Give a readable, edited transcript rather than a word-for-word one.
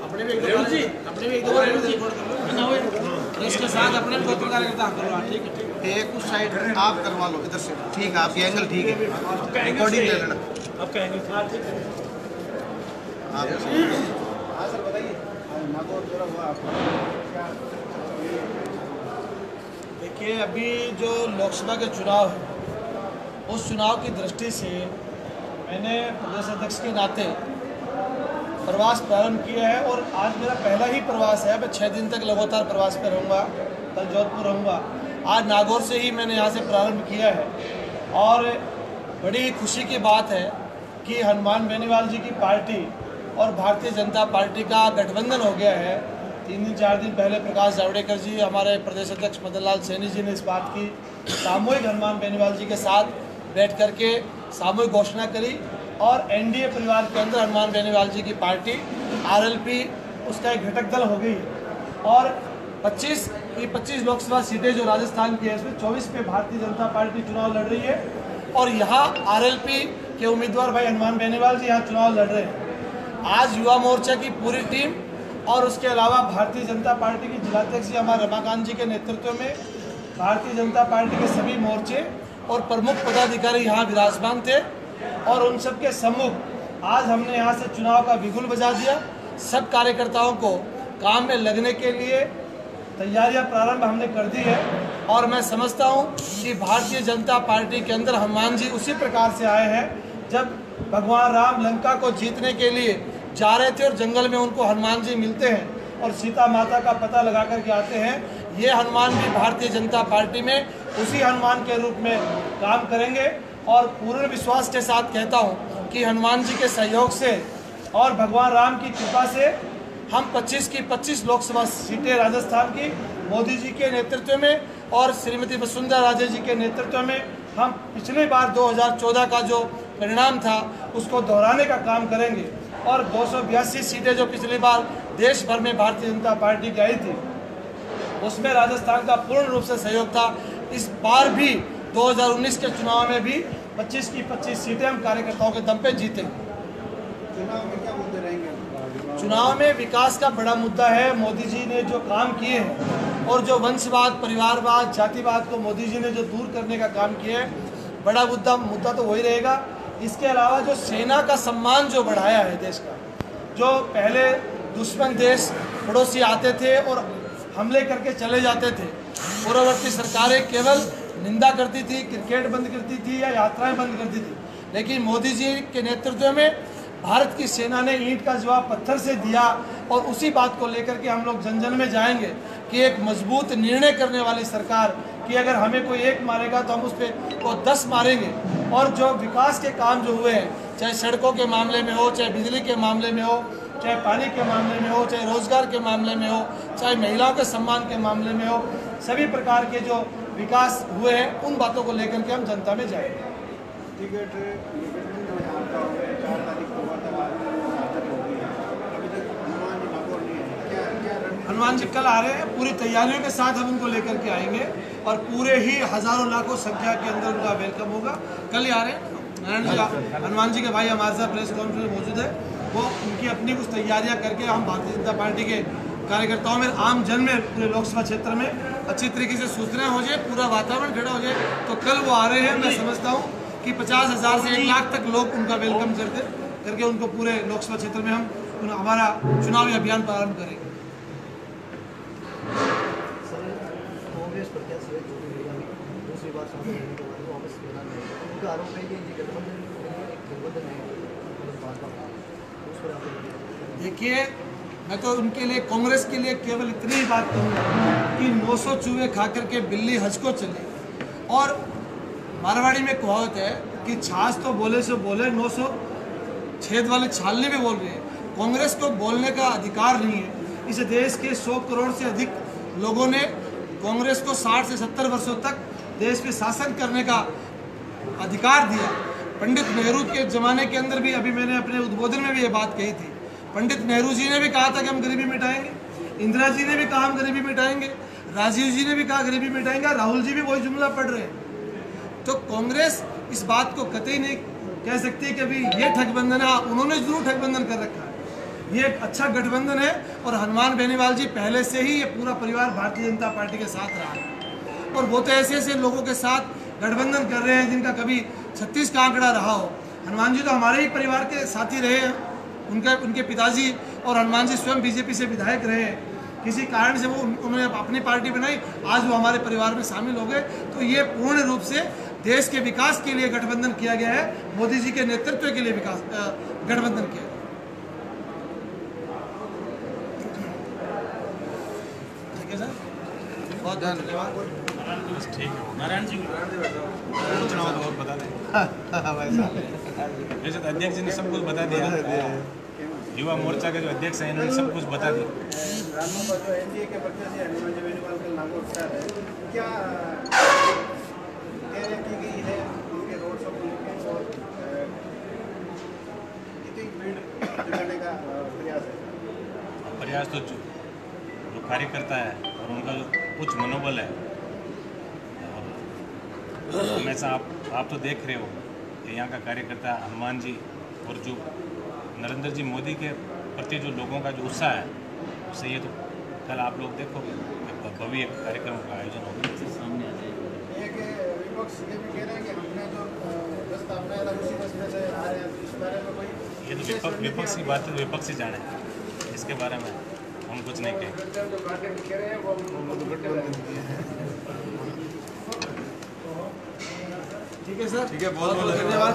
अपने भी एक दो बार रिकॉर्ड कर लो इसके साथ अपने भी पत्रकार करता करवा। ठीक है, एक उस साइड आप करवा लो इधर से। ठीक है, आपकी एंगल ठीक है, रिकॉर्डिंग ले लेना आपका एंगल। ठीक है, आप सर बताइए। देखिए, अभी जो लोकसभा के चुनाव है उस चुनाव की दृष्टि से मैंने प्रदेश अध्यक्ष के नाते प्रवास प्रारंभ किया है और आज मेरा पहला ही प्रवास है। मैं 6 दिन तक लगातार प्रवास पर रहूँगा, कल जोधपुर रहूँगा, आज नागौर से ही मैंने यहाँ से प्रारंभ किया है। और बड़ी खुशी की बात है कि हनुमान बेनीवाल जी की पार्टी और भारतीय जनता पार्टी का गठबंधन हो गया है। 3-4 दिन पहले प्रकाश जावड़ेकर जी, हमारे प्रदेश अध्यक्ष मदन लाल सैनी जी ने इस बात की सामूहिक हनुमान बेनीवाल जी के साथ बैठ करके सामूहिक घोषणा करी और एनडीए परिवार के अंदर हनुमान बेनीवाल जी की पार्टी आरएलपी उसका एक घटक दल हो गई। और 25 लोकसभा सीटें जो राजस्थान की है इसमें 24 पे भारतीय जनता पार्टी चुनाव लड़ रही है और यहाँ आरएलपी के उम्मीदवार भाई हनुमान बेनीवाल जी यहाँ चुनाव लड़ रहे हैं। आज युवा मोर्चा की पूरी टीम और उसके अलावा भारतीय जनता पार्टी की जिलाध्यक्ष जी हमारे रमाकांत जी के नेतृत्व में भारतीय जनता पार्टी के सभी मोर्चे और प्रमुख पदाधिकारी यहाँ विराजमान थे और उन सब के सम्मुख आज हमने यहाँ से चुनाव का बिगुल बजा दिया। सब कार्यकर्ताओं को काम में लगने के लिए तैयारियां प्रारंभ हमने कर दी है और मैं समझता हूँ कि भारतीय जनता पार्टी के अंदर हनुमान जी उसी प्रकार से आए हैं जब भगवान राम लंका को जीतने के लिए जा रहे थे और जंगल में उनको हनुमान जी मिलते हैं और सीता माता का पता लगा करके आते हैं। ये हनुमान भी भारतीय जनता पार्टी में उसी हनुमान के रूप में काम करेंगे और पूर्ण विश्वास के साथ कहता हूं कि हनुमान जी के सहयोग से और भगवान राम की कृपा से हम 25 की 25 लोकसभा सीटें राजस्थान की मोदी जी के नेतृत्व में और श्रीमती वसुंधरा राजे जी के नेतृत्व में हम पिछली बार 2014 का जो परिणाम था उसको दोहराने का काम करेंगे और 282 सीटें जो पिछली बार देश भर में भारतीय जनता पार्टी की आई थी उसमें राजस्थान का पूर्ण रूप से सहयोग था। इस बार भी 2019 के चुनाव में भी 25 की 25 सीटें हम कार्यकर्ताओं के दम पे जीतेंगे। चुनाव में क्या मुद्दे रहेंगे? चुनाव में विकास का बड़ा मुद्दा है। मोदी जी ने जो काम किए हैं और जो वंशवाद, परिवारवाद, जातिवाद को मोदी जी ने जो दूर करने का काम किया है, बड़ा मुद्दा तो वही रहेगा। इसके अलावा जो सेना का सम्मान जो बढ़ाया है देश का, जो पहले दुश्मन देश पड़ोसी आते थे और हमले करके चले जाते थे, पूर्ववर्ती सरकारें केवल निंदा करती थी, क्रिकेट बंद करती थी या यात्राएं बंद करती थी, लेकिन मोदी जी के नेतृत्व में भारत की सेना ने ईंट का जवाब पत्थर से दिया और उसी बात को लेकर के हम लोग जन जन में जाएंगे कि एक मजबूत निर्णय करने वाली सरकार कि अगर हमें कोई एक मारेगा तो हम उस पर को 10 मारेंगे। और जो विकास के काम जो हुए हैं, चाहे सड़कों के मामले में हो, चाहे बिजली के मामले में हो, चाहे पानी के मामले में हो, चाहे रोजगार के मामले में हो, चाहे महिलाओं के सम्मान के मामले में हो, सभी प्रकार के जो विकास हुए हैं उन बातों को लेकर के हम जनता में जाएंगे। हनुमान जी कल आ रहे हैं, पूरी तैयारियों के साथ हम उनको लेकर के आएंगे और पूरे ही हजारों लाखों संख्या के अंदर उनका वेलकम होगा। कल ही आ रहे हैं नारायण जी, हनुमान जी के भाई हमारे साथ प्रेस कॉन्फ्रेंस में मौजूद है, वो उनकी अपनी कुछ तैयारियां करके हम भारतीय जनता पार्टी के कार्यकर्ताओं में, आम जन में, पूरे लोकसभा क्षेत्र में अच्छी तरीके से सूचना हो जाए, पूरा वातावरण खड़ा हो जाए। तो कल वो आ रहे हैं, मैं समझता हूँ कि 50,000 से 1 लाख तक लोग उनका वेलकम करके उनको पूरे लोकसभा क्षेत्र में हम हमारा चुनावी अभियान प्रारंभ करेंगे। देखिए, मैं तो उनके लिए, कांग्रेस के लिए केवल इतनी ही बात कहूँगा कि 900 चूहे खा करके बिल्ली हज को चले। और मारवाड़ी में कहावत है कि छाछ तो बोले से बोले, 900 छेद वाली छालनी भी बोल रही है। कांग्रेस को बोलने का अधिकार नहीं है। इस देश के 100 करोड़ से अधिक लोगों ने कांग्रेस को 60 से 70 वर्षों तक देश पे शासन करने का अधिकार दिया। पंडित नेहरू के ज़माने के अंदर भी, अभी मैंने अपने उद्बोधन में भी ये बात कही थी, पंडित नेहरू जी ने भी कहा था कि हम गरीबी मिटाएंगे, इंदिरा जी ने भी कहा हम गरीबी मिटाएंगे, राजीव जी ने भी कहा गरीबी मिटाएंगे, राहुल जी भी वही जुमला पढ़ रहे हैं। तो कांग्रेस इस बात को कतई नहीं कह सकती कि अभी ये ठगबंधन है। उन्होंने जरूर ठगबंधन कर रखा है, ये एक अच्छा गठबंधन है और हनुमान बेनीवाल जी पहले से ही ये पूरा परिवार भारतीय जनता पार्टी के साथ रहा है और वो तो ऐसे ऐसे लोगों के साथ गठबंधन कर रहे हैं जिनका कभी 36 का आंकड़ा रहा हो। हनुमान जी तो हमारे ही परिवार के साथी रहे हैं, उनके पिताजी और हनुमान जी स्वयं बीजेपी से विधायक रहे हैं। किसी कारण से वो उन्होंने अपनी पार्टी बनाई, आज वो हमारे परिवार में शामिल हो गए। तो ये पूर्ण रूप से देश के विकास के लिए गठबंधन किया गया है, मोदी जी के नेतृत्व के लिए विकास गठबंधन किया गया। ठीक है सर, बहुत धन्यवाद। ठीक है नारायण जी चुनाव और बता दें। वैसे तो अध्यक्ष जी ने सब कुछ बता दिया, युवा मोर्चा के जो अध्यक्ष हैं इन्होंने सब कुछ बता दिया। जो एनडीए के प्रत्याशी हनुमान जी बेनीवाल के लागू उत्साह है, क्या कह रही गई है उनके रोड शो को लेकर और कितनी भीड़ जुटाने का प्रयास है? प्रयास तो जो कार्यकर्ता है और उनका जो उच्च मनोबल है, हमेशा आप तो देख रहे हो कि यहाँ का कार्यकर्ता हनुमान जी और जो नरेंद्र जी मोदी के प्रति जो लोगों का जो उत्साह है उससे ये तो कल आप लोग देखोगे भव्य एक कार्यक्रम का आयोजन होगा। सामने आ जाए एक विपक्ष ये भी कह रहे हैं कि हमने जो रास्ता अपनाया था उसी रास्ते से आ रहे हैं, तो इस बारे में कोई ये तो विपक्ष की बात है, विपक्ष ही जाने, इसके बारे में हम कुछ नहीं कहेंगे। जो बातें कह रहे हैं वो ठीक है सर, ठीक है, बहुत बहुत धन्यवाद।